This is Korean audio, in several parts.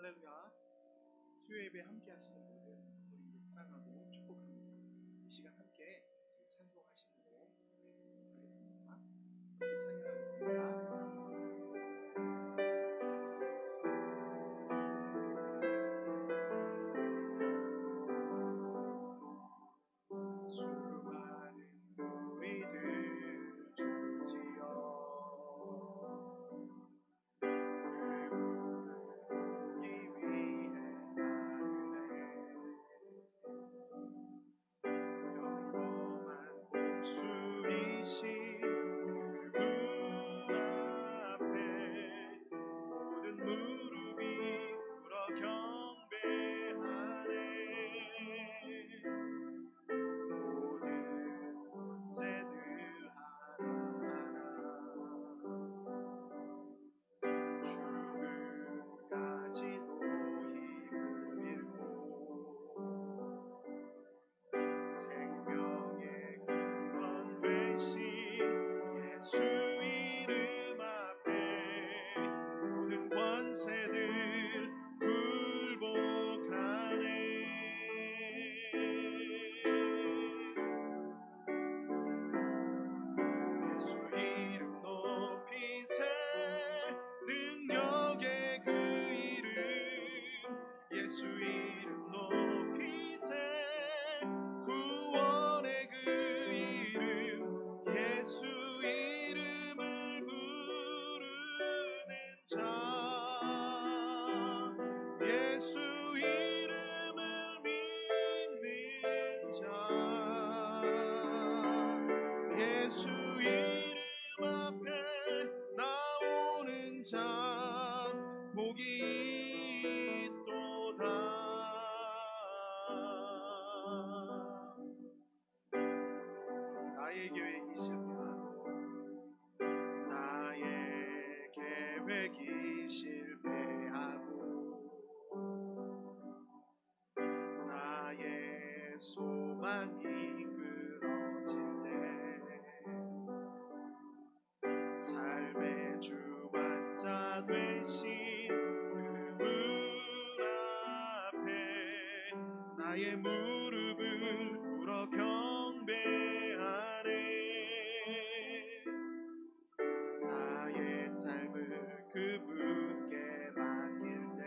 할렐루야. 수요 예배 함께 하시는 분들 우리 사랑하고 축복합니다. 이 시간 함께 찬송하시도록 하겠습니다. 함께 찬양하겠습니다. 수많은 무리들 중지어 예수 이름 앞에 모든 권세들 굴복하네. 예수 이름 높이세 능력의 그 이름 예수 이름 높이세 구원의 그 이름 예수 이름을 부르는 자 예수 이름을 믿는 자 예수 이름 앞에 나오는 자 복이 있도다. 나의 계획이 실패하고 나의 계획이 실패하고 나의 소망이 끊어질 때 삶의 주관자 되신 그분 앞에 나의 무릎을 꿇어 경배하네. 나의 삶을 그분께 맡길 때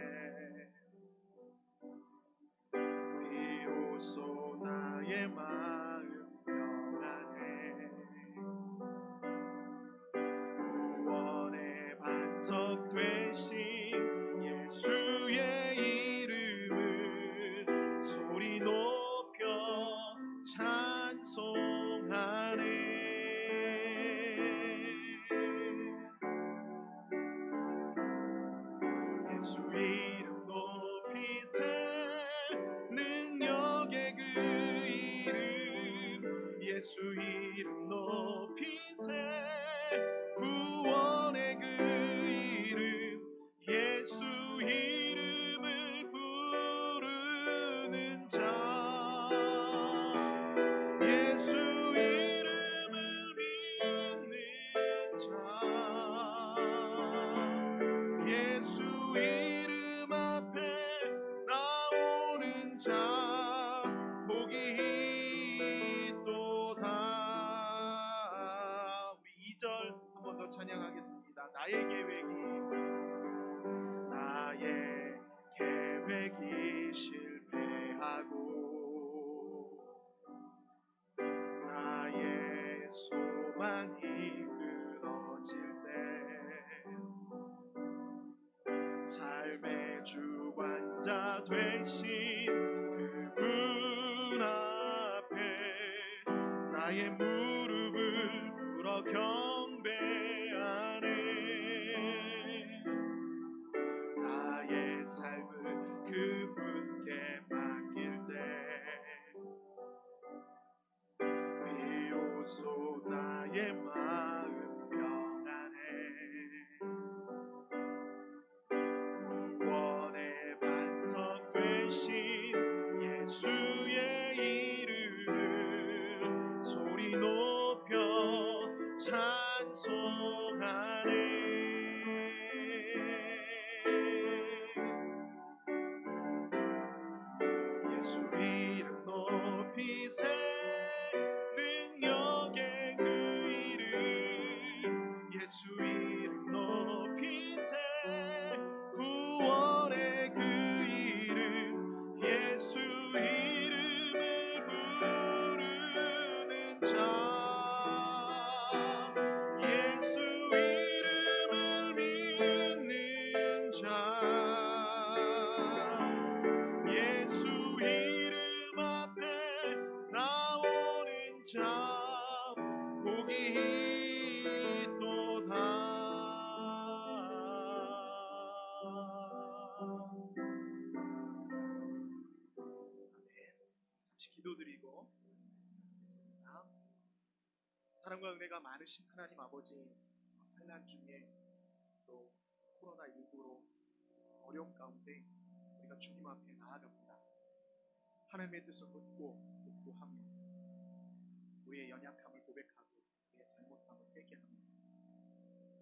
비로소 나의 마음 평안해. 구원의 반석 되신 예수의 이름을 소리 높여 찬송하네. 예수 이름 높이세 능력의 그 이름 예수 이름 높이세 구원의 그 이름 예수 이름을 부르는 자 예수 이름을 믿는 자 예수 이름 앞에 나오는 자 복이 있도다. 우리 2절 한 번 더 찬양하겠습니다. 나의 계획이 실패하고 나의 소망이 끊어질 때 삶의 주관자 되신 그분 앞에 나의 무릎을 꿇어 경배하네. 나의 삶을 그분께 맡길 때 비로소 나의 마음 평안해. 구원의 반석 되신 예수의 이름을 소리 높여 찬송하네. 사랑과 은혜가 많으신 하나님 아버지, 환난 중에 또 코로나19로 어려움 가운데 우리가 주님 앞에 나아갑니다. 하나님의 뜻을 묻고 구하며 우리의 연약함을 고백하고 우리의 잘못함을 회개하며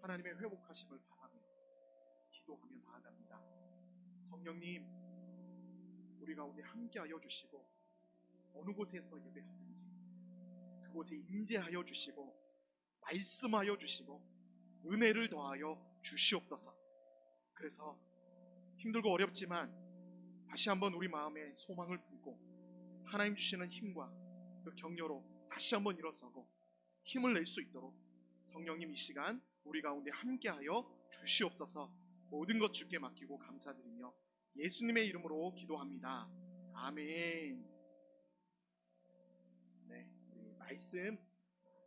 하나님의 회복하심을 바라며 기도하며 나아갑니다. 성령님, 우리 가운데 함께하여 주시고 어느 곳에서 예배하든지 그곳에 임재하여 주시고 말씀하여 주시고 은혜를 더하여 주시옵소서. 그래서 힘들고 어렵지만 다시 한번 우리 마음에 소망을 품고 하나님 주시는 힘과 그 격려로 다시 한번 일어서고 힘을 낼 수 있도록 성령님 이 시간 우리 가운데 함께하여 주시옵소서. 모든 것 주께 맡기고 감사드리며 예수님의 이름으로 기도합니다. 아멘. 네, 우리 말씀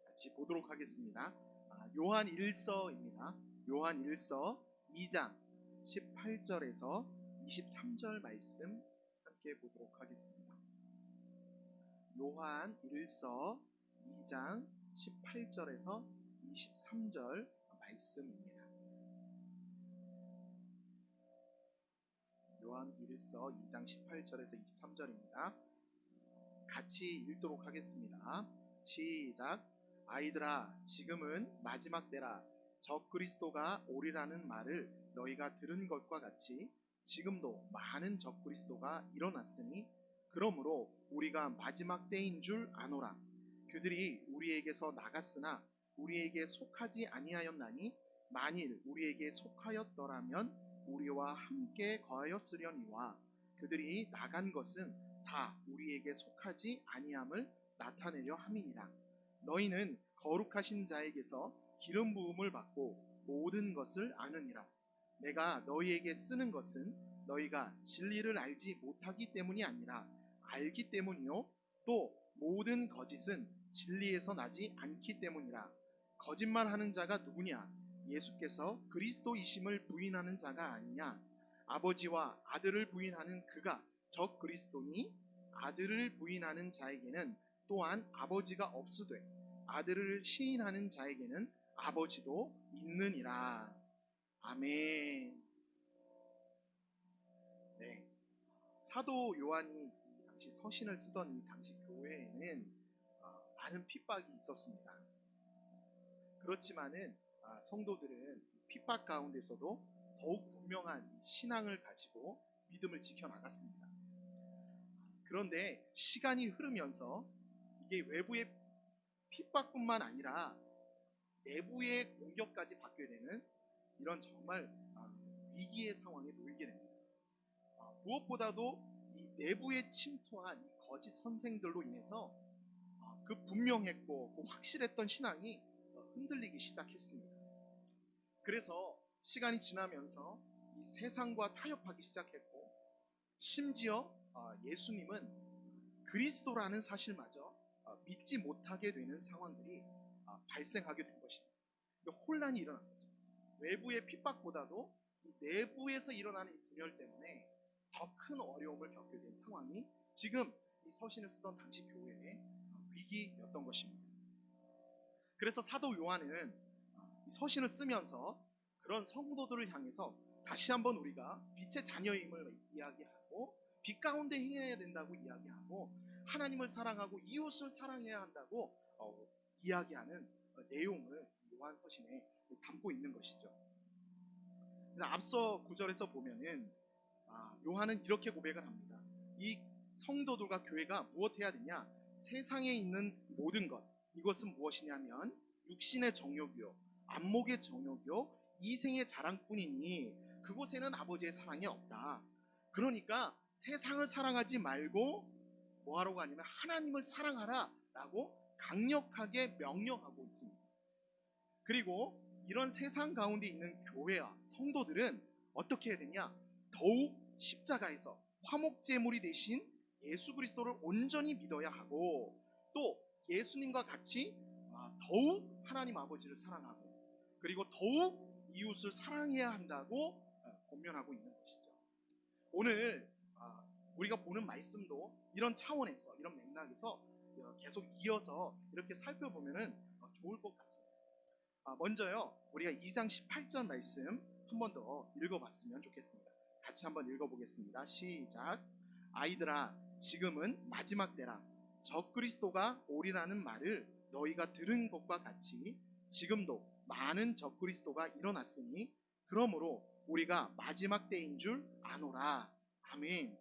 같이 보도록 하겠습니다. 요한 1서입니다. 요한 1서 2장 18절에서 23절 말씀 함께 보도록 하겠습니다. 요한 1서 2장 18절에서 23절 말씀입니다. 요한 1서 2장 18절에서 23절입니다. 같이 읽도록 하겠습니다. 시작. 아이들아, 지금은 마지막 때라. 적그리스도가 오리라는 말을 너희가 들은 것과 같이 지금도 많은 적그리스도가 일어났으니 그러므로 우리가 마지막 때인 줄 아노라. 그들이 우리에게서 나갔으나 우리에게 속하지 아니하였나니 만일 우리에게 속하였더라면 우리와 함께 거하였으려니와 그들이 나간 것은 다 우리에게 속하지 아니함을 나타내려 함이니라. 너희는 거룩하신 자에게서 기름 부음을 받고 모든 것을 아느니라. 내가 너희에게 쓰는 것은 너희가 진리를 알지 못하기 때문이 아니라 알기 때문이요 또 모든 거짓은 진리에서 나지 않기 때문이라. 거짓말하는 자가 누구냐? 예수께서 그리스도이심을 부인하는 자가 아니냐? 아버지와 아들을 부인하는 그가 적 그리스도니 아들을 부인하는 자에게는 또한 아버지가 없으되 아들을 시인하는 자에게는 아버지도 있느니라. 아멘. 네, 사도 요한이 당시 서신을 쓰던 이 당시 교회에는 많은 핍박이 있었습니다. 그렇지만은 성도들은 핍박 가운데서도 더욱 분명한 신앙을 가지고 믿음을 지켜나갔습니다. 그런데 시간이 흐르면서 이게 외부의 핍박뿐만 아니라 내부의 공격까지 받게 되는 이런 정말 위기의 상황에 놓이게 됩니다. 무엇보다도 이 내부에 침투한 이 거짓 선생들로 인해서 그 분명했고 그 확실했던 신앙이 흔들리기 시작했습니다. 그래서 시간이 지나면서 이 세상과 타협하기 시작했고 심지어 예수님은 그리스도라는 사실마저 믿지 못하게 되는 상황들이 발생하게 된 것입니다. 혼란이 일어난 거죠. 외부의 핍박보다도 이 내부에서 일어나는 이 분열 때문에 더 큰 어려움을 겪게 된 상황이 지금 이 서신을 쓰던 당시 교회의 위기였던 것입니다. 그래서 사도 요한은 이 서신을 쓰면서 그런 성도들을 향해서 다시 한번 우리가 빛의 자녀임을 이야기하고 빛 가운데 행해야 된다고 이야기하고 하나님을 사랑하고 이웃을 사랑해야 한다고 이야기하는 내용을 요한 서신에 담고 있는 것이죠. 앞서 구절에서 보면은 요한은 이렇게 고백을 합니다. 이 성도들과 교회가 무엇해야 되냐? 세상에 있는 모든 것, 이것은 무엇이냐면 육신의 정욕이요 안목의 정욕이요 이생의 자랑뿐이니 그곳에는 아버지의 사랑이 없다. 그러니까 세상을 사랑하지 말고 뭐하라고 하냐면 하나님을 사랑하라 라고 강력하게 명령하고 있습니다. 그리고 이런 세상 가운데 있는 교회와 성도들은 어떻게 해야 되냐? 더욱 십자가에서 화목제물이 되신 예수 그리스도를 온전히 믿어야 하고 또 예수님과 같이 더욱 하나님 아버지를 사랑하고 그리고 더욱 이웃을 사랑해야 한다고 권면하고 있는 것이죠. 오늘 우리가 보는 말씀도 이런 차원에서 이런 맥락에서 계속 이어서 이렇게 살펴보면은 좋을 것 같습니다. 먼저요, 우리가 2장 18절 말씀 한 번 더 읽어봤으면 좋겠습니다. 같이 한번 읽어보겠습니다. 시작. 아이들아, 지금은 마지막 때라. 적그리스도가 오리라는 말을 너희가 들은 것과 같이 지금도 많은 적그리스도가 일어났으니 그러므로 우리가 마지막 때인 줄 아노라. 아멘.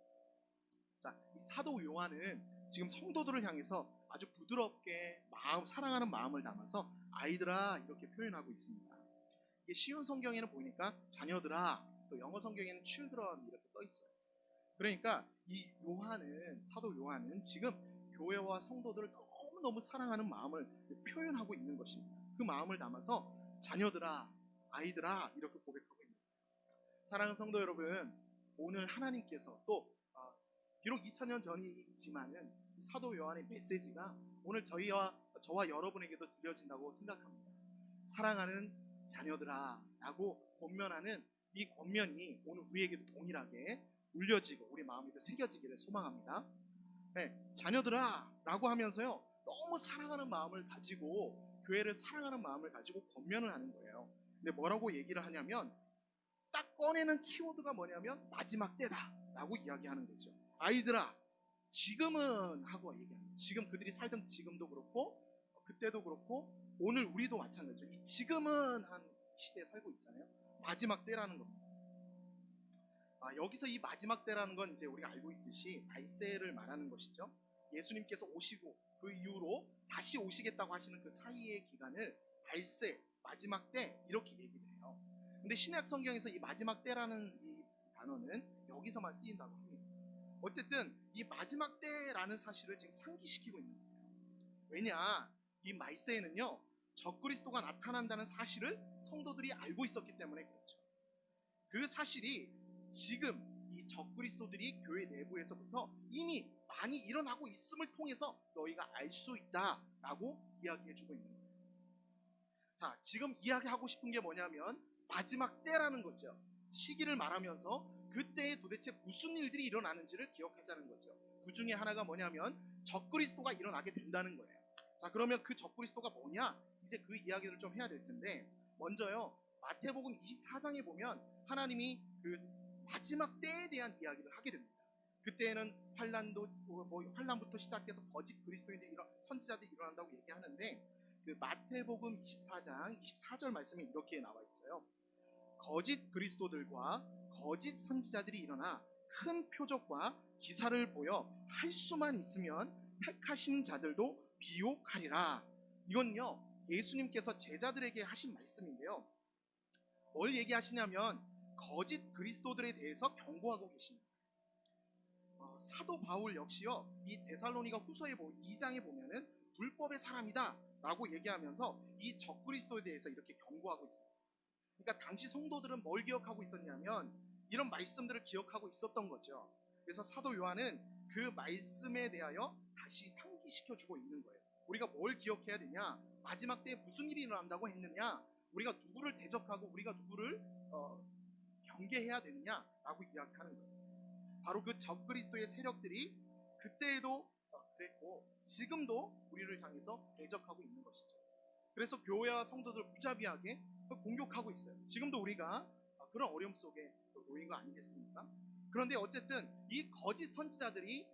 자, 이 사도 요한은 지금 성도들을 향해서 아주 부드럽게 사랑하는 마음을 담아서 아이들아 이렇게 표현하고 있습니다. 이게 쉬운 성경에는 보니까 자녀들아, 또 영어 성경에는 children 이렇게 써 있어요. 그러니까 이 사도 요한은 지금 교회와 성도들을 너무너무 사랑하는 마음을 표현하고 있는 것입니다. 그 마음을 담아서 자녀들아, 아이들아 이렇게 고백하고 있는 거예요. 사랑하는 성도 여러분, 오늘 하나님께서 또 비록 2000년 전이지만은 사도 요한의 메시지가 오늘 저와 여러분에게도 들려진다고 생각합니다. 사랑하는 자녀들아 라고 권면하는 이 권면이 오늘 우리에게도 동일하게 울려지고 우리 마음에도 새겨지기를 소망합니다. 네, 자녀들아 라고 하면서요, 너무 사랑하는 마음을 가지고 교회를 사랑하는 마음을 가지고 권면을 하는 거예요. 근데 뭐라고 얘기를 하냐면 딱 꺼내는 키워드가 뭐냐면 마지막 때다 라고 이야기하는 거죠. 아이들아, 지금은 하고 얘기합니다. 지금 그들이 살던 지금도 그렇고 그때도 그렇고 오늘 우리도 마찬가지죠. 이 지금은 한 시대에 살고 있잖아요. 마지막 때라는 겁니다. 여기서 이 마지막 때라는 건 이제 우리가 알고 있듯이 말세를 말하는 것이죠. 예수님께서 오시고 그 이후로 다시 오시겠다고 하시는 그 사이의 기간을 말세, 마지막 때 이렇게 얘기를 해요. 근데 신약 성경에서 이 마지막 때라는 이 단어는 여기서만 쓰인다고 합니다. 어쨌든 이 마지막 때라는 사실을 지금 상기시키고 있는 거예요. 왜냐, 이 말세에는요 적그리스도가 나타난다는 사실을 성도들이 알고 있었기 때문에 그렇죠. 그 사실이 지금 이 적그리스도들이 교회 내부에서부터 이미 많이 일어나고 있음을 통해서 너희가 알 수 있다라고 이야기해주고 있는 거예요. 자, 지금 이야기하고 싶은 게 뭐냐면 마지막 때라는 거죠. 시기를 말하면서 그때에 도대체 무슨 일들이 일어나는지를 기억하자는 거죠. 그 중에 하나가 뭐냐면 적그리스도가 일어나게 된다는 거예요. 자, 그러면 그 적그리스도가 뭐냐? 이제 그 이야기를 좀 해야 될 텐데, 먼저요 마태복음 24장에 보면 하나님이 그 마지막 때에 대한 이야기를 하게 됩니다. 그때에는 환란부터 시작해서 거짓 그리스도인들이 선지자들이 일어난다고 얘기하는데, 그 마태복음 24장 24절 말씀에 이렇게 나와 있어요. 거짓 그리스도들과 거짓 선지자들이 일어나 큰 표적과 기사를 보여 할 수만 있으면 택하신 자들도 미혹하리라. 이건요 예수님께서 제자들에게 하신 말씀인데요, 뭘 얘기하시냐면 거짓 그리스도들에 대해서 경고하고 계십니다. 사도 바울 역시요 이 데살로니가 후서에 2장에 보면은 불법의 사람이다 라고 얘기하면서 이 적그리스도에 대해서 이렇게 경고하고 있습니다. 그러니까 당시 성도들은 뭘 기억하고 있었냐면 이런 말씀들을 기억하고 있었던 거죠. 그래서 사도 요한은 그 말씀에 대하여 다시 상기시켜주고 있는 거예요. 우리가 뭘 기억해야 되냐, 마지막 때에 무슨 일이 일어난다고 했느냐, 우리가 누구를 대적하고 우리가 누구를 경계해야 되느냐라고 이야기하는 거예요. 바로 그 적그리스도의 세력들이 그때에도 그랬고 지금도 우리를 향해서 대적하고 있는 것이죠. 그래서 교회와 성도들 무자비하게 공격하고 있어요. 지금도 우리가 그런 어려움 속에 놓인 거 아니겠습니까? 그런데 어쨌든 이 거짓 선지자들이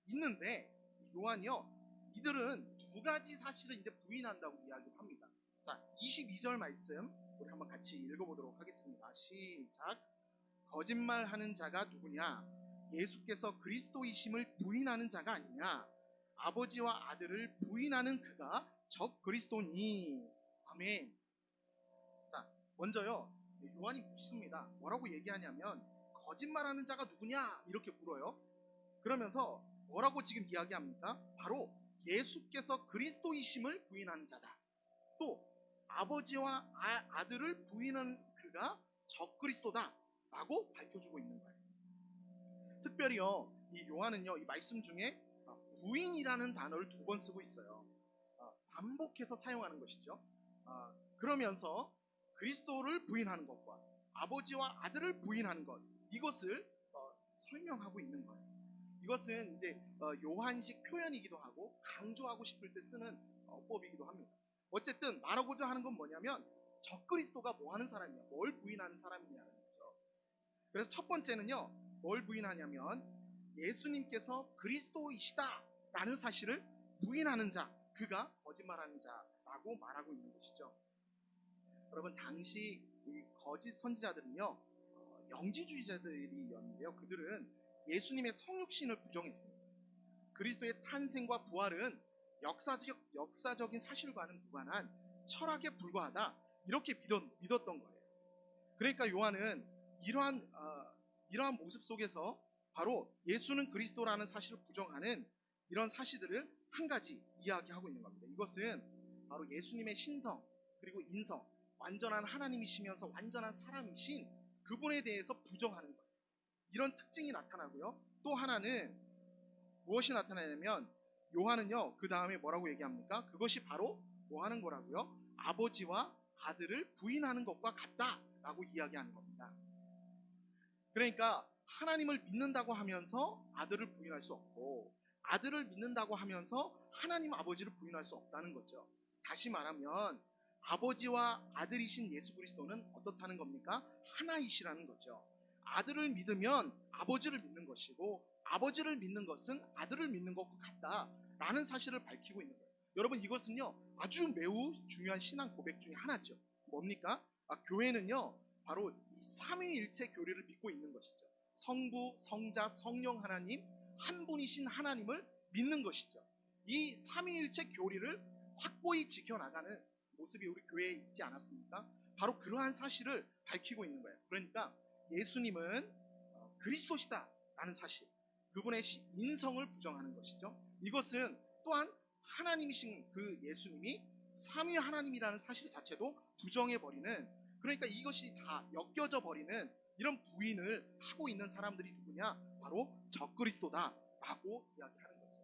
있는데 요한이요 이들은 두 가지 사실을 이제 부인한다고 이야기를 합니다. 자, 22절 말씀 우리 한번 같이 읽어보도록 하겠습니다. 시작. 거짓말하는 자가 누구냐? 예수께서 그리스도이심을 부인하는 자가 아니냐? 아버지와 아들을 부인하는 그가 적 그리스도니. 아멘. 자, 먼저요 요한이 묻습니다. 뭐라고 얘기하냐면 거짓말하는 자가 누구냐 이렇게 물어요. 그러면서 뭐라고 지금 이야기합니까? 바로 예수께서 그리스도이심을 부인하는 자다. 또 아버지와 아들을 부인하는 그가 적 그리스도다 라고 밝혀주고 있는 거예요. 특별히요 이 요한은요 이 말씀 중에 부인이라는 단어를 2번 쓰고 있어요. 반복해서 사용하는 것이죠. 그러면서 그리스도를 부인하는 것과 아버지와 아들을 부인하는 것, 이것을 설명하고 있는 거예요. 이것은 이제 요한식 표현이기도 하고 강조하고 싶을 때 쓰는 어법이기도 합니다. 어쨌든 말하고자 하는 건 뭐냐면 적그리스도가 뭐 하는 사람이냐, 뭘 부인하는 사람이냐는 거죠. 그래서 첫 번째는요, 뭘 부인하냐면 예수님께서 그리스도이시다 라는 사실을 부인하는 자, 그가 거짓말하는 자라고 말하고 있는 것이죠. 여러분, 당시 이 거짓 선지자들은요, 영지주의자들이었는데요. 그들은 예수님의 성육신을 부정했습니다. 그리스도의 탄생과 부활은 역사적인 사실과는 무관한 철학에 불과하다, 이렇게 믿었던 거예요. 그러니까 요한은 이러한 모습 속에서 바로 예수는 그리스도라는 사실을 부정하는 이런 사실들을 한 가지 이야기하고 있는 겁니다. 이것은 바로 예수님의 신성 그리고 인성, 완전한 하나님이시면서 완전한 사람이신 그분에 대해서 부정하는 거예요. 이런 특징이 나타나고요. 또 하나는 무엇이 나타나냐면 요한은요, 그 다음에 뭐라고 얘기합니까? 그것이 바로 뭐 하는 거라고요? 아버지와 아들을 부인하는 것과 같다라고 이야기하는 겁니다. 그러니까 하나님을 믿는다고 하면서 아들을 부인할 수 없고, 아들을 믿는다고 하면서 하나님 아버지를 부인할 수 없다는 거죠. 다시 말하면 아버지와 아들이신 예수 그리스도는 어떻다는 겁니까? 하나이시라는 거죠. 아들을 믿으면 아버지를 믿는 것이고, 아버지를 믿는 것은 아들을 믿는 것과 같다라는 사실을 밝히고 있는 거예요. 여러분, 이것은요 아주 매우 중요한 신앙 고백 중에 하나죠. 뭡니까? 교회는요 바로 이 삼위일체 교리를 믿고 있는 것이죠. 성부, 성자, 성령 하나님 한 분이신 하나님을 믿는 것이죠. 이 삼위일체 교리를 확고히 지켜나가는 모습이 우리 교회에 있지 않았습니까? 바로 그러한 사실을 밝히고 있는 거예요. 그러니까 예수님은 그리스도시다 라는 사실, 그분의 인성을 부정하는 것이죠. 이것은 또한 하나님이신 그 예수님이 삼위 하나님이라는 사실 자체도 부정해버리는, 그러니까 이것이 다 엮여져 버리는 이런 부인을 하고 있는 사람들이 누구냐? 바로 적그리스도다라고 이야기하는 거죠.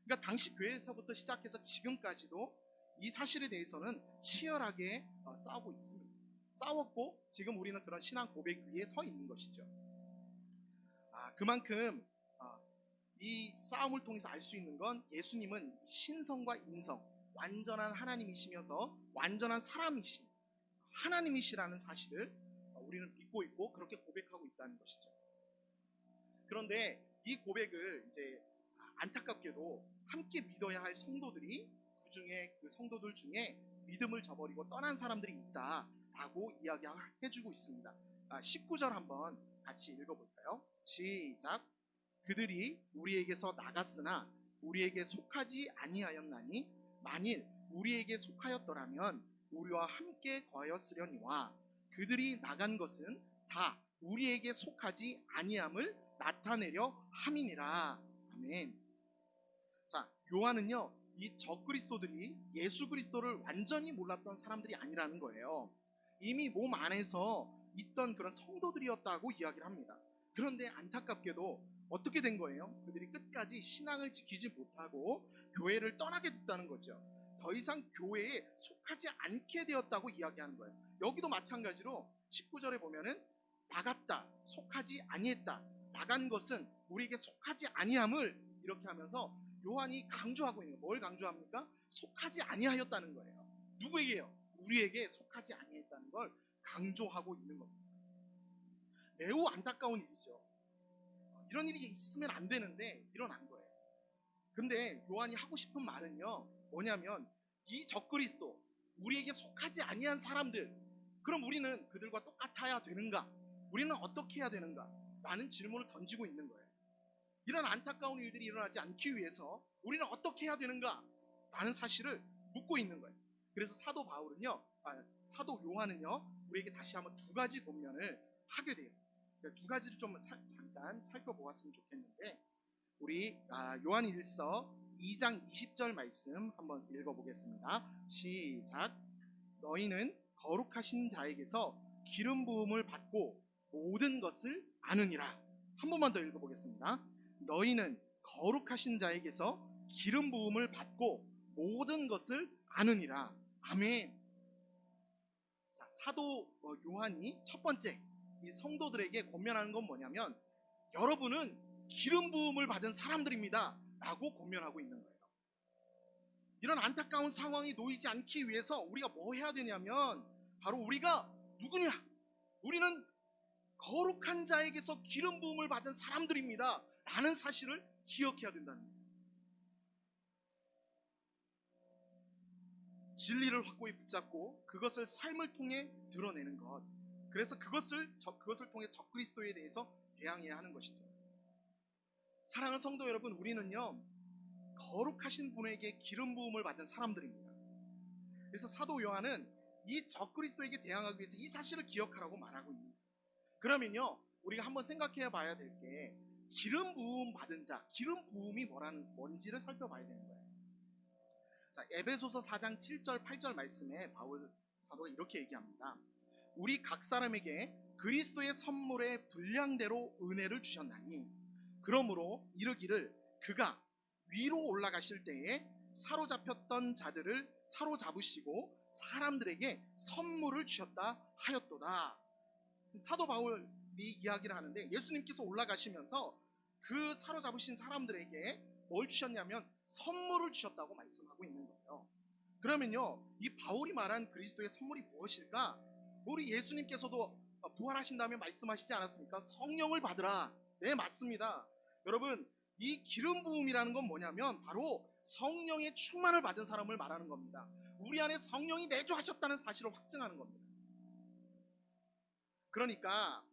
그러니까 당시 교회에서부터 시작해서 지금까지도 이 사실에 대해서는 치열하게 싸우고 있습니다. 싸웠고 지금 우리는 그런 신앙 고백 위에 서 있는 것이죠. 그만큼 이 싸움을 통해서 알 수 있는 건 예수님은 신성과 인성, 완전한 하나님이시면서 완전한 사람이신 하나님이시라는 사실을 우리는 믿고 있고 그렇게 고백하고 있다는 것이죠. 그런데 이 고백을 이제 안타깝게도 함께 믿어야 할 성도들이, 그 중에 그 성도들 중에 믿음을 저버리고 떠난 사람들이 있다라고 이야기해주고 있습니다. 19절 한번 같이 읽어볼까요? 시작. 그들이 우리에게서 나갔으나 우리에게 속하지 아니하였나니 만일 우리에게 속하였더라면 우리와 함께 거하였으려니와 그들이 나간 것은 다 우리에게 속하지 아니함을 나타내려 함이니라. 아멘. 자, 요한은요 이 적그리스도들이 예수 그리스도를 완전히 몰랐던 사람들이 아니라는 거예요. 이미 몸 안에서 있던 그런 성도들이었다고 이야기를 합니다. 그런데 안타깝게도 어떻게 된 거예요? 그들이 끝까지 신앙을 지키지 못하고 교회를 떠나게 됐다는 거죠. 더 이상 교회에 속하지 않게 되었다고 이야기하는 거예요. 여기도 마찬가지로 19절에 보면은 나갔다, 속하지 아니했다, 나간 것은 우리에게 속하지 아니함을 이렇게 하면서 요한이 강조하고 있는 거예요. 뭘 강조합니까? 속하지 아니하였다는 거예요. 누구에게요? 우리에게 속하지 아니했다는 걸 강조하고 있는 겁니다. 매우 안타까운 일이죠. 이런 일이 있으면 안 되는데 일어난 거예요. 근데 요한이 하고 싶은 말은요 뭐냐면 이 적그리스도, 우리에게 속하지 아니한 사람들, 그럼 우리는 그들과 똑같아야 되는가? 우리는 어떻게 해야 되는가? 라는 질문을 던지고 있는 거예요. 이런 안타까운 일들이 일어나지 않기 위해서 우리는 어떻게 해야 되는가? 라는 사실을 묻고 있는 거예요. 그래서 사도 요한은요 우리에게 다시 한번 두 가지 권면을 하게 돼요. 두 가지를 좀 잠깐 살펴보았으면 좋겠는데, 우리 요한일서 2장 20절 말씀 한번 읽어보겠습니다. 시작. 너희는 거룩하신 자에게서 기름 부음을 받고 모든 것을 아느니라. 한 번만 더 읽어보겠습니다. 너희는 거룩하신 자에게서 기름 부음을 받고 모든 것을 아느니라. 아멘. 자, 사도 요한이 첫 번째 이 성도들에게 권면하는 건 뭐냐면 여러분은 기름 부음을 받은 사람들입니다 라고 권면하고 있는 거예요. 이런 안타까운 상황이 놓이지 않기 위해서 우리가 뭐 해야 되냐면 바로 우리가 누구냐? 우리는 거룩한 자에게서 기름 부음을 받은 사람들입니다 라는 사실을 기억해야 된다는 거예요. 진리를 확고히 붙잡고 그것을 삶을 통해 드러내는 것. 그래서 그것을 통해 적그리스도에 대해서 대항해야 하는 것이죠. 사랑하는 성도 여러분, 우리는요 거룩하신 분에게 기름 부음을 받은 사람들입니다. 그래서 사도 요한은 이 적그리스도에게 대항하기 위해서 이 사실을 기억하라고 말하고 있습니다. 그러면요 우리가 한번 생각해 봐야 될 게 기름 부음 받은 자, 기름 부음이 뭔지를 살펴봐야 되는 거예요. 자, 에베소서 4장 7절 8절 말씀에 바울 사도가 이렇게 얘기합니다. 우리 각 사람에게 그리스도의 선물의 분량대로 은혜를 주셨나니 그러므로 이르기를 그가 위로 올라가실 때에 사로잡혔던 자들을 사로잡으시고 사람들에게 선물을 주셨다 하였도다. 사도 바울이 이야기를 하는데 예수님께서 올라가시면서 그 사로잡으신 사람들에게 뭘 주셨냐면 선물을 주셨다고 말씀하고 있는 거예요. 그러면요 이 바울이 말한 그리스도의 선물이 무엇일까? 우리 예수님께서도 부활하신 다음에 말씀하시지 않았습니까? 성령을 받으라. 네, 맞습니다. 여러분, 이 기름 부음이라는 건 뭐냐면 바로 성령의 충만을 받은 사람을 말하는 겁니다. 우리 안에 성령이 내주하셨다는 사실을 확증하는 겁니다. 그러니까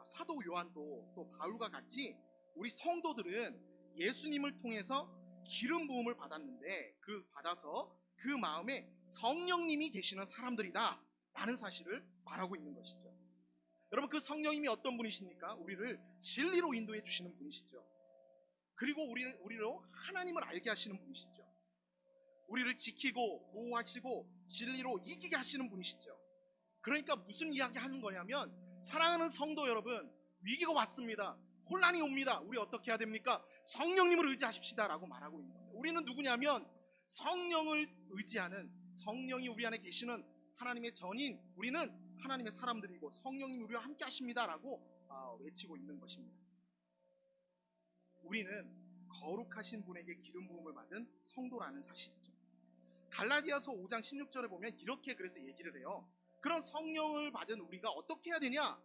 사도 요한도 또 바울과 같이 우리 성도들은 예수님을 통해서 기름 부음을 받았는데 받아서 그 마음에 성령님이 계시는 사람들이다 라는 사실을 말하고 있는 것이죠. 여러분, 그 성령님이 어떤 분이십니까? 우리를 진리로 인도해 주시는 분이시죠. 그리고 우리로 하나님을 알게 하시는 분이시죠. 우리를 지키고 보호하시고 진리로 이기게 하시는 분이시죠. 그러니까 무슨 이야기 하는 거냐면 사랑하는 성도 여러분, 위기가 왔습니다. 혼란이 옵니다. 우리 어떻게 해야 됩니까? 성령님을 의지하십시다 라고 말하고 있는 겁니다. 우리는 누구냐면 성령을 의지하는, 성령이 우리 안에 계시는 하나님의 전인, 우리는 하나님의 사람들이고 성령님이 우리와 함께 하십니다 라고 외치고 있는 것입니다. 우리는 거룩하신 분에게 기름 부음을 받은 성도라는 사실이죠. 갈라디아서 5장 16절에 보면 이렇게 그래서 얘기를 해요. 그런 성령을 받은 우리가 어떻게 해야 되냐?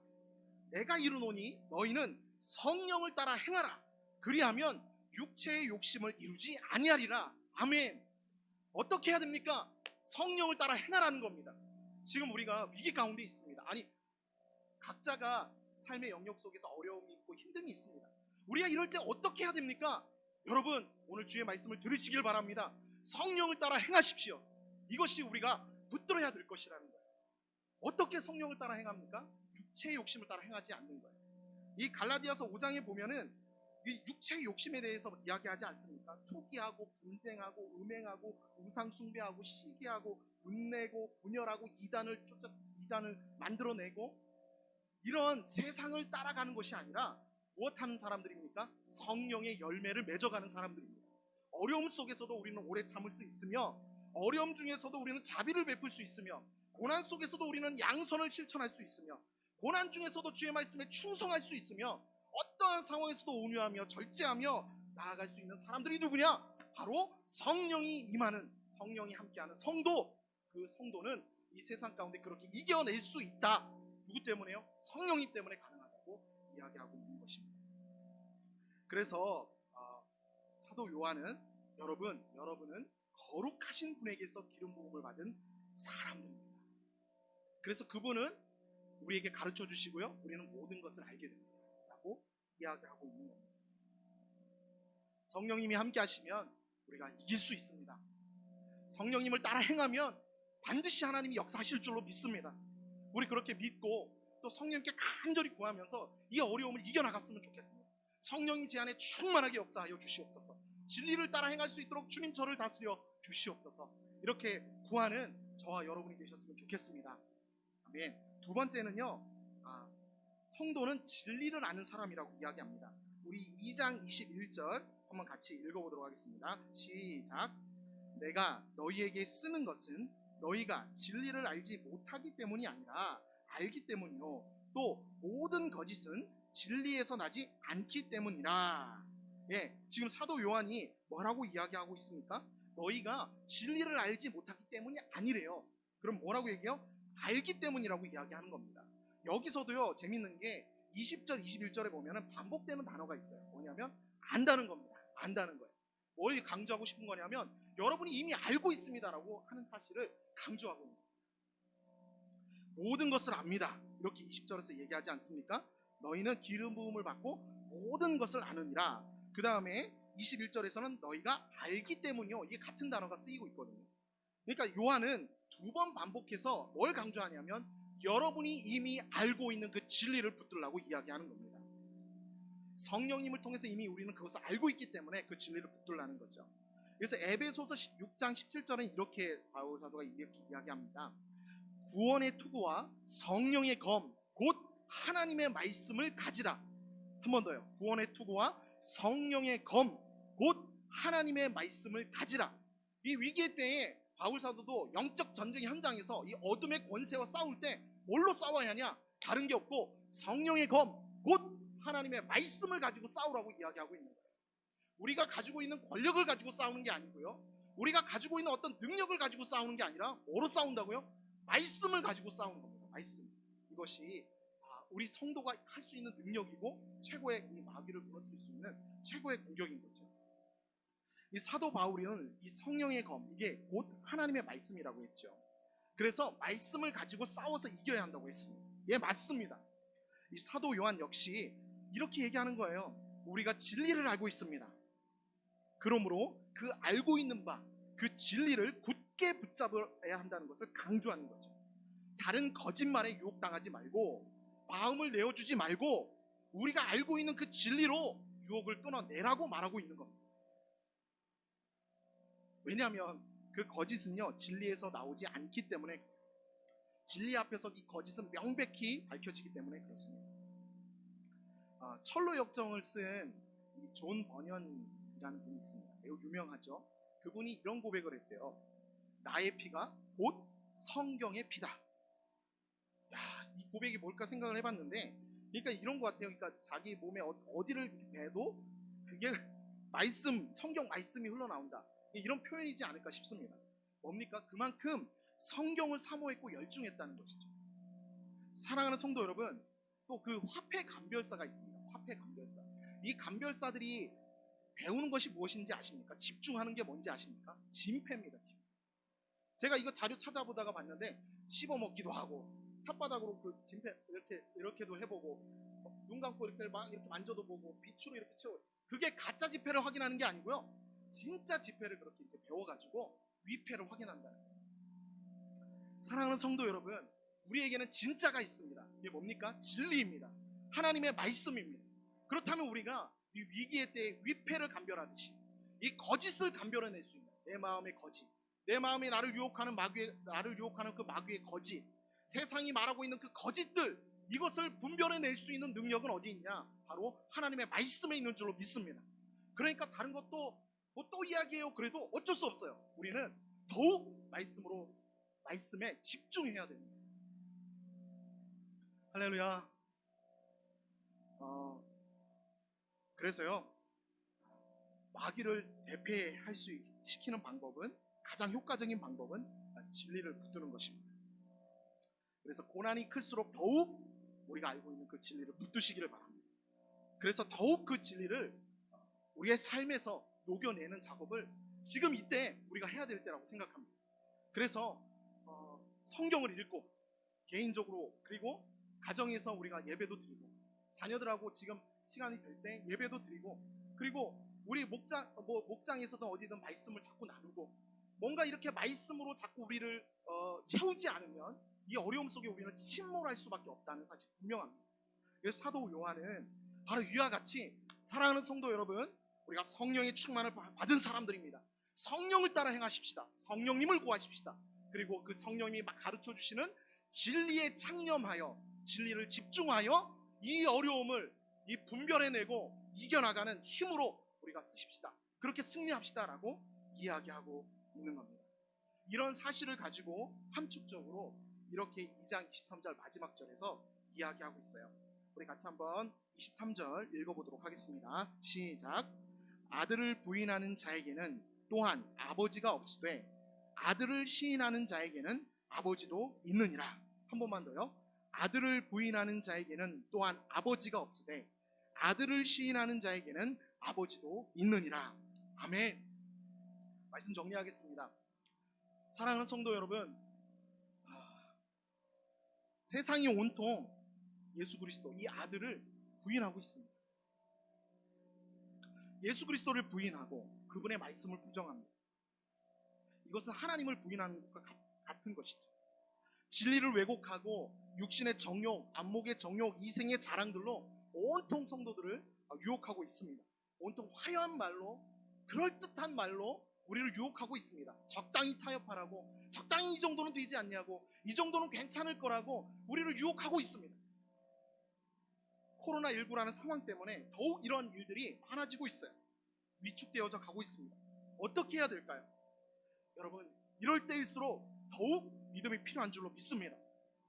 내가 이르노니 너희는 성령을 따라 행하라. 그리하면 육체의 욕심을 이루지 아니하리라. 아멘. 어떻게 해야 됩니까? 성령을 따라 행하라는 겁니다. 지금 우리가 위기 가운데 있습니다. 아니, 각자가 삶의 영역 속에서 어려움이 있고 힘듦이 있습니다. 우리가 이럴 때 어떻게 해야 됩니까? 여러분, 오늘 주의 말씀을 들으시길 바랍니다. 성령을 따라 행하십시오. 이것이 우리가 붙들어야 될 것이라는 거예요. 어떻게 성령을 따라 행합니까? 육체의 욕심을 따라 행하지 않는 거예요. 이 갈라디아서 5장에 보면은 이 육체의 욕심에 대해서 이야기하지 않습니까? 투기하고 분쟁하고 음행하고 우상 숭배하고 시기하고 분내고 분열하고 이단을 만들어내고 이런 세상을 따라가는 것이 아니라 무엇하는 사람들입니까? 성령의 열매를 맺어가는 사람들입니다. 어려움 속에서도 우리는 오래 참을 수 있으며 어려움 중에서도 우리는 자비를 베풀 수 있으며 고난 속에서도 우리는 양선을 실천할 수 있으며 고난 중에서도 주의 말씀에 충성할 수 있으며 어떠한 상황에서도 온유하며 절제하며 나아갈 수 있는 사람들이 누구냐? 바로 성령이 임하는, 성령이 함께하는 성도. 그 성도는 이 세상 가운데 그렇게 이겨낼 수 있다. 누구 때문에요? 성령님 때문에 가능하다고 이야기하고 있는 것입니다. 그래서 사도 요한은 여러분은 거룩하신 분에게서 기름 부음을 받은 사람들입니다. 그래서 그분은 우리에게 가르쳐 주시고요, 우리는 모든 것을 알게 됩니다 라고 이야기하고 있는 겁니다. 성령님이 함께 하시면 우리가 이길 수 있습니다. 성령님을 따라 행하면 반드시 하나님이 역사하실 줄로 믿습니다. 우리 그렇게 믿고 또 성령님께 간절히 구하면서 이 어려움을 이겨나갔으면 좋겠습니다. 성령이 제 안에 충만하게 역사하여 주시옵소서. 진리를 따라 행할 수 있도록 주님 저를 다스려 주시옵소서. 이렇게 구하는 저와 여러분이 되셨으면 좋겠습니다. 아멘. 두 번째는요, 성도는 진리를 아는 사람이라고 이야기합니다. 우리 2장 21절 한번 같이 읽어보도록 하겠습니다. 시작. 내가 너희에게 쓰는 것은 너희가 진리를 알지 못하기 때문이 아니라 알기 때문이요, 또 모든 거짓은 진리에서 나지 않기 때문이라. 예, 지금 사도 요한이 뭐라고 이야기하고 있습니까? 너희가 진리를 알지 못하기 때문이 아니래요. 그럼 뭐라고 얘기해요? 알기 때문이라고 이야기하는 겁니다. 여기서도요, 재밌는 게 20절, 21절에 보면은 반복되는 단어가 있어요. 뭐냐면 안다는 겁니다. 안다는 거예요. 뭘 강조하고 싶은 거냐면 여러분이 이미 알고 있습니다라고 하는 사실을 강조하고 있는 거예요. 모든 것을 압니다. 이렇게 20절에서 얘기하지 않습니까? 너희는 기름 부음을 받고 모든 것을 아느니라. 그 다음에 21절에서는 너희가 알기 때문이요. 이게 같은 단어가 쓰이고 있거든요. 그러니까 요한은 두 번 반복해서 뭘 강조하냐면 여러분이 이미 알고 있는 그 진리를 붙들라고 이야기하는 겁니다. 성령님을 통해서 이미 우리는 그것을 알고 있기 때문에 그 진리를 붙들라는 거죠. 그래서 에베소서 6장 17절은 이렇게 바울 사도가 이렇게 이야기합니다. 구원의 투구와 성령의 검, 곧 하나님의 말씀을 가지라. 한 번 더요. 구원의 투구와 성령의 검, 곧 하나님의 말씀을 가지라. 이 위기의 때에 바울 사도도 영적 전쟁 현장에서 이 어둠의 권세와 싸울 때 뭘로 싸워야 하냐? 다른 게 없고 성령의 검, 곧 하나님의 말씀을 가지고 싸우라고 이야기하고 있는 거예요. 우리가 가지고 있는 권력을 가지고 싸우는 게 아니고요. 우리가 가지고 있는 어떤 능력을 가지고 싸우는 게 아니라 뭐로 싸운다고요? 말씀을 가지고 싸우는 겁니다. 말씀. 이것이 우리 성도가 할 수 있는 능력이고 최고의 이 마귀를 무너뜨릴 수 있는 최고의 공격인 거죠. 이 사도 바울은 이 성령의 검, 이게 곧 하나님의 말씀이라고 했죠. 그래서 말씀을 가지고 싸워서 이겨야 한다고 했습니다. 예, 맞습니다. 이 사도 요한 역시 이렇게 얘기하는 거예요. 우리가 진리를 알고 있습니다. 그러므로 그 알고 있는 바, 그 진리를 굳게 붙잡아야 한다는 것을 강조하는 거죠. 다른 거짓말에 유혹당하지 말고 마음을 내어주지 말고 우리가 알고 있는 그 진리로 유혹을 끊어내라고 말하고 있는 겁니다. 왜냐하면 그 거짓은요, 진리에서 나오지 않기 때문에, 진리 앞에서 이 거짓은 명백히 밝혀지기 때문에 그렇습니다. 철로 역정을 쓴 존 버년이라는 분이 있습니다. 매우 유명하죠. 그분이 이런 고백을 했대요. 나의 피가 곧 성경의 피다. 야, 이 고백이 뭘까 생각을 해봤는데, 그러니까 이런 것 같아요. 그러니까 자기 몸에 어디를 베도 그게 말씀, 성경 말씀이 흘러나온다. 이런 표현이지 않을까 싶습니다. 뭡니까? 그만큼 성경을 사모했고 열중했다는 것이죠. 사랑하는 성도 여러분, 또 그 화폐 감별사가 있습니다. 화폐 감별사. 이 감별사들이 배우는 것이 무엇인지 아십니까? 집중하는 게 뭔지 아십니까? 진패입니다. 진패. 제가 이거 자료 찾아보다가 봤는데 씹어먹기도 하고 혓바닥으로 그 진패 이렇게도 해보고 눈 감고 이렇게 만져도 보고 빛으로 이렇게 채워. 그게 가짜 지폐를 확인하는 게 아니고요. 진짜 지폐를 그렇게 이제 배워가지고 위패를 확인한다는 거예요. 사랑하는 성도 여러분, 우리에게는 진짜가 있습니다. 이게 뭡니까? 진리입니다. 하나님의 말씀입니다. 그렇다면 우리가 이 위기의 때에 위패를 감별하듯이 이 거짓을 감별해낼 수 있는 내 마음의 거짓, 내 마음이 나를 유혹하는 그 마귀의 거짓, 세상이 말하고 있는 그 거짓들, 이것을 분별해낼 수 있는 능력은 어디 있냐? 바로 하나님의 말씀에 있는 줄로 믿습니다. 그러니까 다른 것도 뭐 또 이야기해요. 그래도 어쩔 수 없어요. 우리는 더욱 말씀에 집중해야 됩니다. 할렐루야. 그래서요, 마귀를 대패할 수 시키는 방법은, 가장 효과적인 방법은 진리를 붙드는 것입니다. 그래서 고난이 클수록 더욱 우리가 알고 있는 그 진리를 붙드시기를 바랍니다. 그래서 더욱 그 진리를 우리의 삶에서 녹여내는 작업을 지금 이때 우리가 해야 될 때라고 생각합니다. 그래서 성경을 읽고 개인적으로, 그리고 가정에서 우리가 예배도 드리고, 자녀들하고 지금 시간이 될 때 예배도 드리고, 그리고 우리 목장에서든 어디든 말씀을 자꾸 나누고, 뭔가 이렇게 말씀으로 자꾸 우리를 채우지 않으면 이 어려움 속에 우리는 침몰할 수밖에 없다는 사실 분명합니다. 그래서 사도 요한은 바로 이와 같이, 사랑하는 성도 여러분, 우리가 성령의 충만을 받은 사람들입니다. 성령을 따라 행하십시다. 성령님을 구하십시다. 그리고 그 성령님이 가르쳐 주시는 진리에 창념하여, 진리를 집중하여 이 어려움을 분별해내고 이겨나가는 힘으로 우리가 쓰십시다. 그렇게 승리합시다라고 이야기하고 있는 겁니다. 이런 사실을 가지고 함축적으로 이렇게 2장 23절 마지막 절에서 이야기하고 있어요. 우리 같이 한번 23절 읽어보도록 하겠습니다. 시작. 아들을 부인하는 자에게는 또한 아버지가 없으되 아들을 시인하는 자에게는 아버지도 있느니라. 한 번만 더요. 아들을 부인하는 자에게는 또한 아버지가 없으되 아들을 시인하는 자에게는 아버지도 있느니라. 아멘. 말씀 정리하겠습니다. 사랑하는 성도 여러분, 세상이 온통 예수 그리스도 이 아들을 부인하고 있습니다. 예수 그리스도를 부인하고 그분의 말씀을 부정합니다. 이것은 하나님을 부인하는 것과 같은 것이죠. 진리를 왜곡하고 육신의 정욕, 안목의 정욕, 이생의 자랑들로 온통 성도들을 유혹하고 있습니다. 온통 화려한 말로, 그럴듯한 말로 우리를 유혹하고 있습니다. 적당히 타협하라고, 적당히 이 정도는 되지 않냐고, 이 정도는 괜찮을 거라고 우리를 유혹하고 있습니다. 코로나19라는 상황 때문에 더욱 이런 일들이 많아지고 있어요. 위축되어져 가고 있습니다. 어떻게 해야 될까요? 여러분, 이럴 때일수록 더욱 믿음이 필요한 줄로 믿습니다.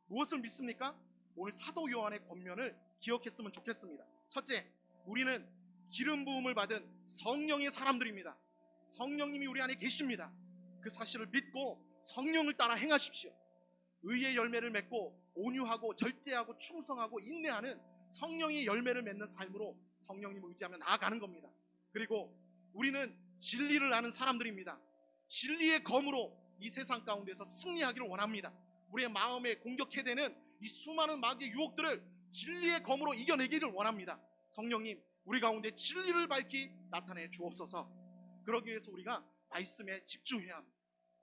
무엇을 믿습니까? 오늘 사도 요한의 권면을 기억했으면 좋겠습니다. 첫째, 우리는 기름 부음을 받은 성령의 사람들입니다. 성령님이 우리 안에 계십니다. 그 사실을 믿고 성령을 따라 행하십시오. 의의 열매를 맺고 온유하고 절제하고 충성하고 인내하는 성령의 열매를 맺는 삶으로 성령님을 의지하며 나아가는 겁니다. 그리고 우리는 진리를 아는 사람들입니다. 진리의 검으로 이 세상 가운데서 승리하기를 원합니다. 우리의 마음에 공격해대는 이 수많은 마귀의 유혹들을 진리의 검으로 이겨내기를 원합니다. 성령님, 우리 가운데 진리를 밝히 나타내 주옵소서. 그러기 위해서 우리가 말씀에 집중해야 합니다.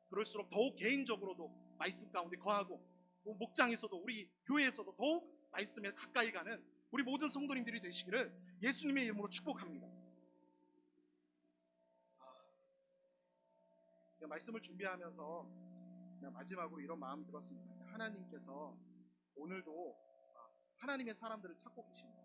그럴수록 더욱 개인적으로도 말씀 가운데 거하고, 목장에서도 우리 교회에서도 더욱 말씀에 가까이 가는 우리 모든 성도님들이 되시기를 예수님의 이름으로 축복합니다. 말씀을 준비하면서 마지막으로 이런 마음이 들었습니다. 하나님께서 오늘도 하나님의 사람들을 찾고 계십니다.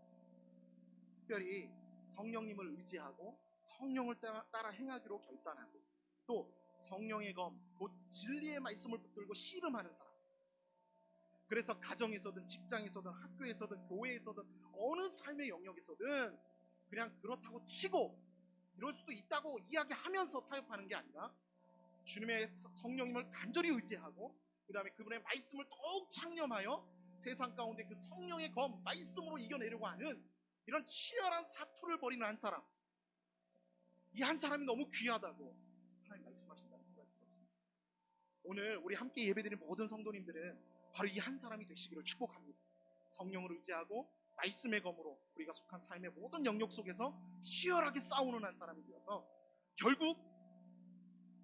특별히 성령님을 의지하고 성령을 따라 행하기로 결단하고, 또 성령의 검, 곧 진리의 말씀을 붙들고 씨름하는 사람. 그래서 가정에서든 직장에서든 학교에서든 교회에서든 어느 삶의 영역에서든 그냥 그렇다고 치고 이럴 수도 있다고 이야기하면서 타협하는 게 아니라 주님의 성령님을 간절히 의지하고, 그 다음에 그분의 말씀을 더욱 창념하여 세상 가운데 그 성령의 검, 말씀으로 이겨내려고 하는 이런 치열한 사투를 벌이는 한 사람, 이 한 사람이 너무 귀하다고 하나님 말씀하신다는 생각이 들었습니다. 오늘 우리 함께 예배드린 모든 성도님들은 바로 이 한 사람이 되시기를 축복합니다. 성령을 의지하고 말씀의 검으로 우리가 속한 삶의 모든 영역 속에서 치열하게 싸우는 한 사람이 되어서 결국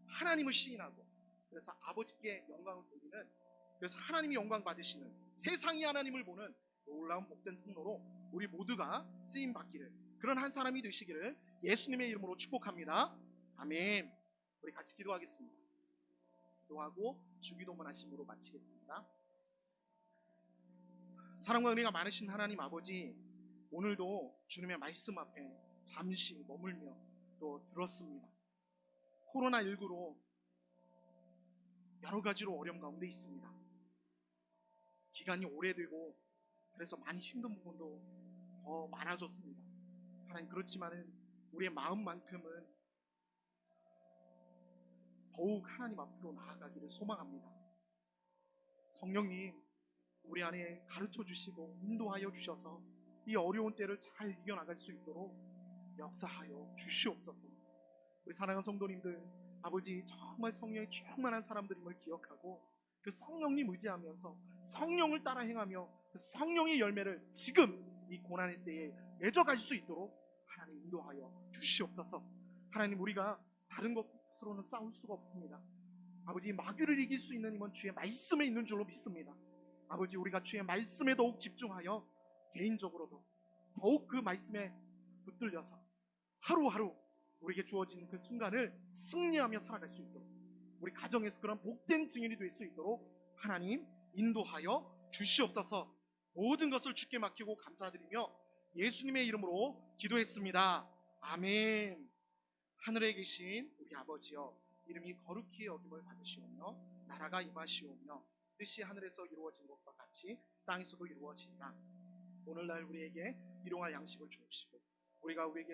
하나님을 시인하고, 그래서 아버지께 영광을 돌리는, 그래서 하나님이 영광 받으시는, 세상이 하나님을 보는 놀라운 복된 통로로 우리 모두가 쓰임 받기를, 그런 한 사람이 되시기를 예수님의 이름으로 축복합니다. 아멘. 우리 같이 기도하겠습니다. 기도하고 주기도문 하심으로 마치겠습니다. 사랑과 은혜가 많으신 하나님 아버지, 오늘도 주님의 말씀 앞에 잠시 머물며 또 들었습니다. 코로나19로 여러 가지로 어려움 가운데 있습니다. 기간이 오래되고 그래서 많이 힘든 부분도 더 많아졌습니다. 하나님, 그렇지만은 우리의 마음만큼은 더욱 하나님 앞으로 나아가기를 소망합니다. 성령님, 우리 안에 가르쳐 주시고 인도하여 주셔서 이 어려운 때를 잘 이겨나갈 수 있도록 역사하여 주시옵소서. 우리 사랑하는 성도님들, 아버지 정말 성령의 충만한 사람들임을 기억하고 그 성령님 의지하면서 성령을 따라 행하며 그 성령의 열매를 지금 이 고난의 때에 맺어갈 수 있도록 하나님 인도하여 주시옵소서. 하나님, 우리가 다른 것으로는 싸울 수가 없습니다. 아버지, 마귀를 이길 수 있는 힘은 주의 말씀에 있는 줄로 믿습니다. 아버지, 우리가 주의 말씀에 더욱 집중하여 개인적으로도 더욱 그 말씀에 붙들려서 하루하루 우리에게 주어진 그 순간을 승리하며 살아갈 수 있도록, 우리 가정에서 그런 복된 증인이 될 수 있도록 하나님 인도하여 주시옵소서. 모든 것을 주께 맡기고 감사드리며 예수님의 이름으로 기도했습니다. 아멘. 하늘에 계신 우리 아버지여, 이름이 거룩히 여김을 받으시오며 나라가 임하시오며 뜻이 하늘에서 이루어진 것과 같이 땅에서도 이루어지리라. 오늘날 우리에게 일용할 양식을 주옵시고, 우리가 우리에게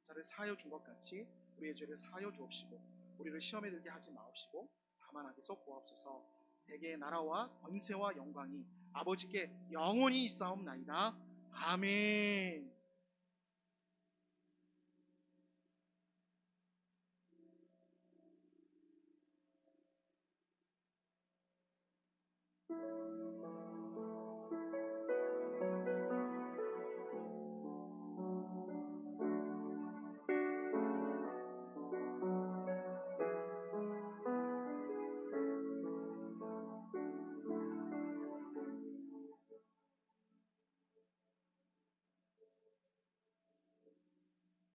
자를 사하여 준 것 같이 우리의 죄를 사하여 주옵시고 우리를 시험에 들게 하지 마옵시고 다만 악에서 구하옵소서. 대개의 나라와 권세와 영광이 아버지께 영원히 있사옵나이다. 아멘.